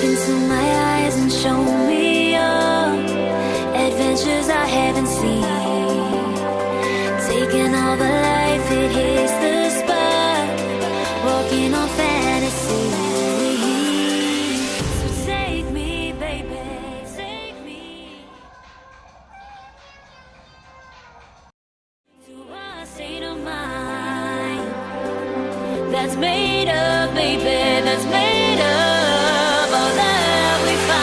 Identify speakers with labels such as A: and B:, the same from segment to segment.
A: into my eyes and show me your adventures I haven't seen. Taking all the life, it hits the spot. Walking on fantasy. So take me, baby, take me to a state of mind that's made up, baby, that's made up all that we find.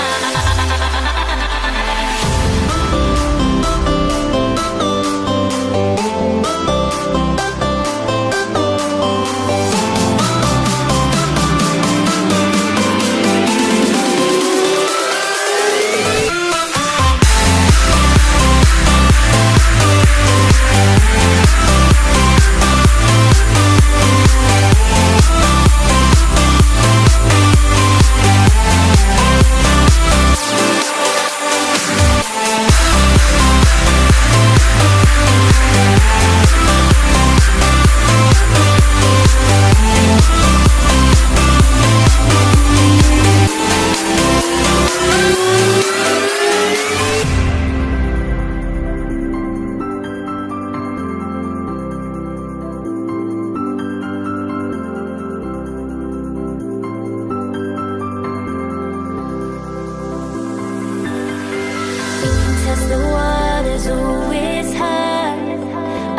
A: Test the waters, oh, it's hard.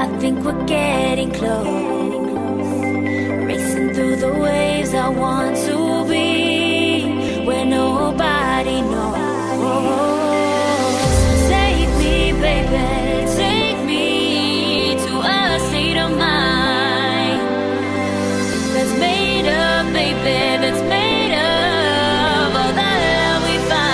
A: I think we're getting close. Racing through the waves, I want to be where nobody knows. Take me, baby, take me to a state of mind that's made up, baby, that's made up all that we find.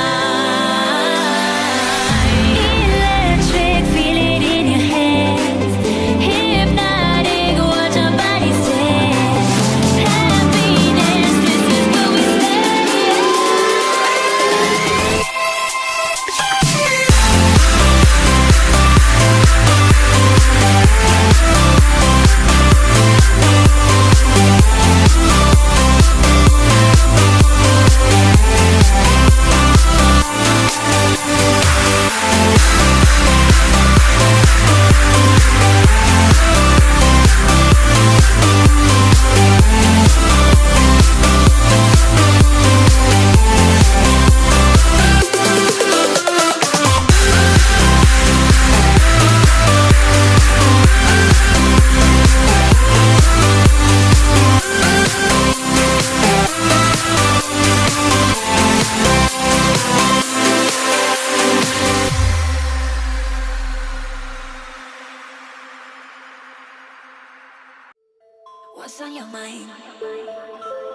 A: What's on your mind?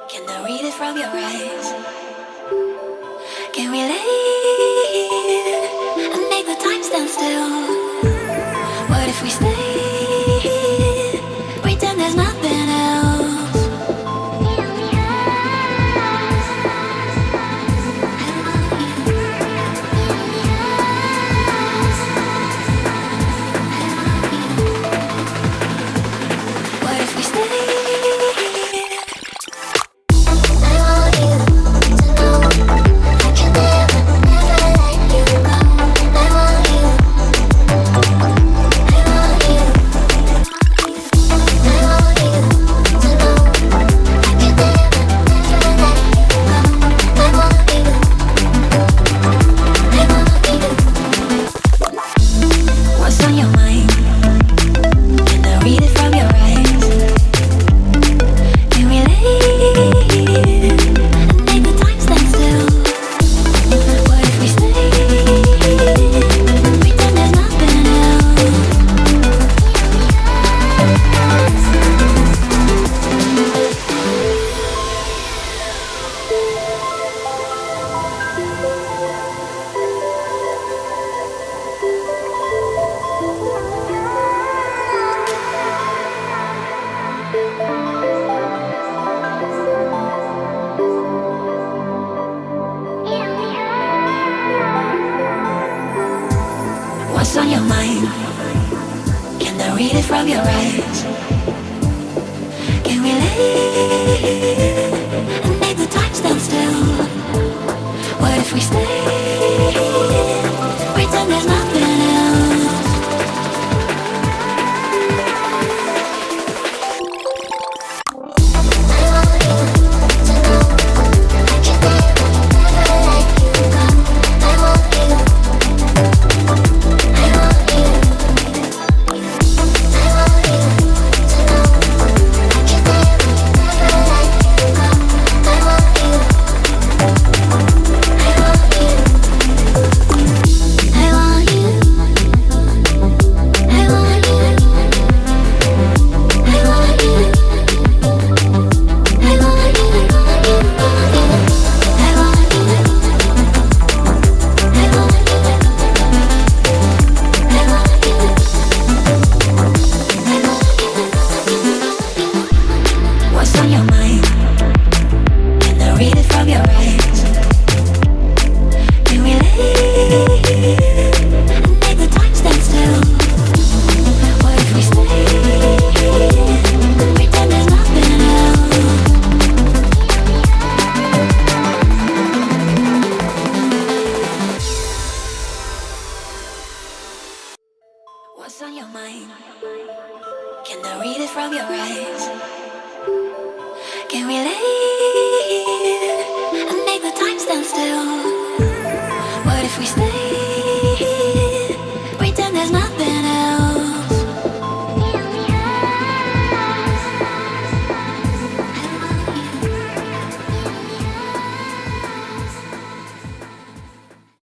A: Can I read it from your eyes? Can we lay and make the time stand still? What if we stay, pretend there's nothing else? What if we stay? What's on your mind? Can I read it from your eyes? Can we lay and make the time stand still? What's on your mind? Can I read it from your eyes? Can we lay?